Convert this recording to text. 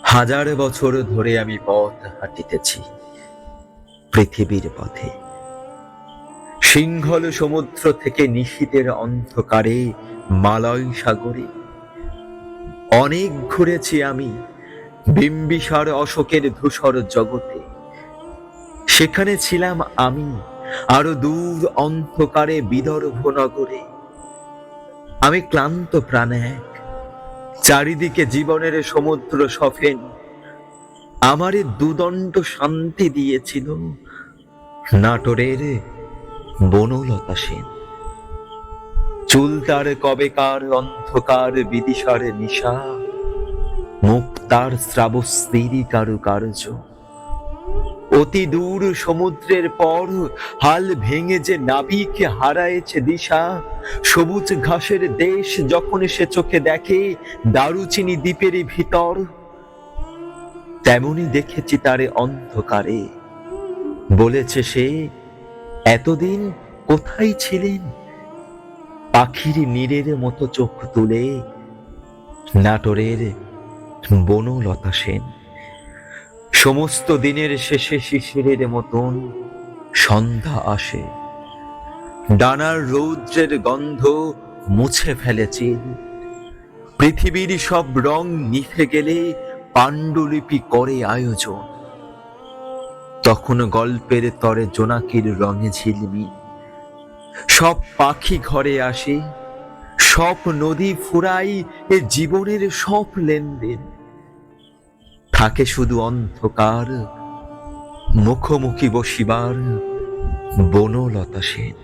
হাজার বছর ধরে আমি পথ হাঁটিতেছি পৃথিবীর পথে। সিংহল সমুদ্র থেকে নিশীথের অন্ধকারে মালয় সাগরে অনেক ঘুরেছি আমি বিম্বিসার অশোকের ধূসর জগতে। সেখানে ছিলাম আমি আরো দূর অন্ধকারে বিদর্ভ নগরে। আমি ক্লান্ত প্রাণ এক, চারিদিকে জীবনের সমুদ্র সফেন। আমারে দুদণ্ড শান্তি দিয়েছিল নাটোরের বনলতা সেন। চুল তার কবেকার অন্ধকার বিদিশার নিশা, মুখ তার শ্রাবস্তিরই কারুকার্য। অতি দূর সমুদ্রের পর হাল ভেঙে যে নাবিক হারায়েছে দিশা, সবুজ ঘাসের দেশ যখন সে চোখে দেখে দারুচিনি দ্বীপের ভিতর, তেমনি দেখেছি তারে অন্ধকারে। বলেছে সে, এতদিন কোথায় ছিলেন? পাখির নীরের মতো চোখ তুলে নাটোরের বনলতা সেন। সমস্ত দিনের শেষে শিশিরের মতন সন্ধ্যা আসে, ডানার রৌদ্রের গন্ধ মুছে ফেলেছে। পৃথিবীর সব রং নিভে গেলে পাণ্ডুলিপি করে আয়োজন। তখন গল্পের তরে জোনাকির রঙে ঝিলমিল, সব পাখি ঘরে আসে, সব নদী ফুরাই এ জীবনের সব লেনদেন। থাকে শুধু অন্ধকার, মুখোমুখি বসিবার বনলতা সেন।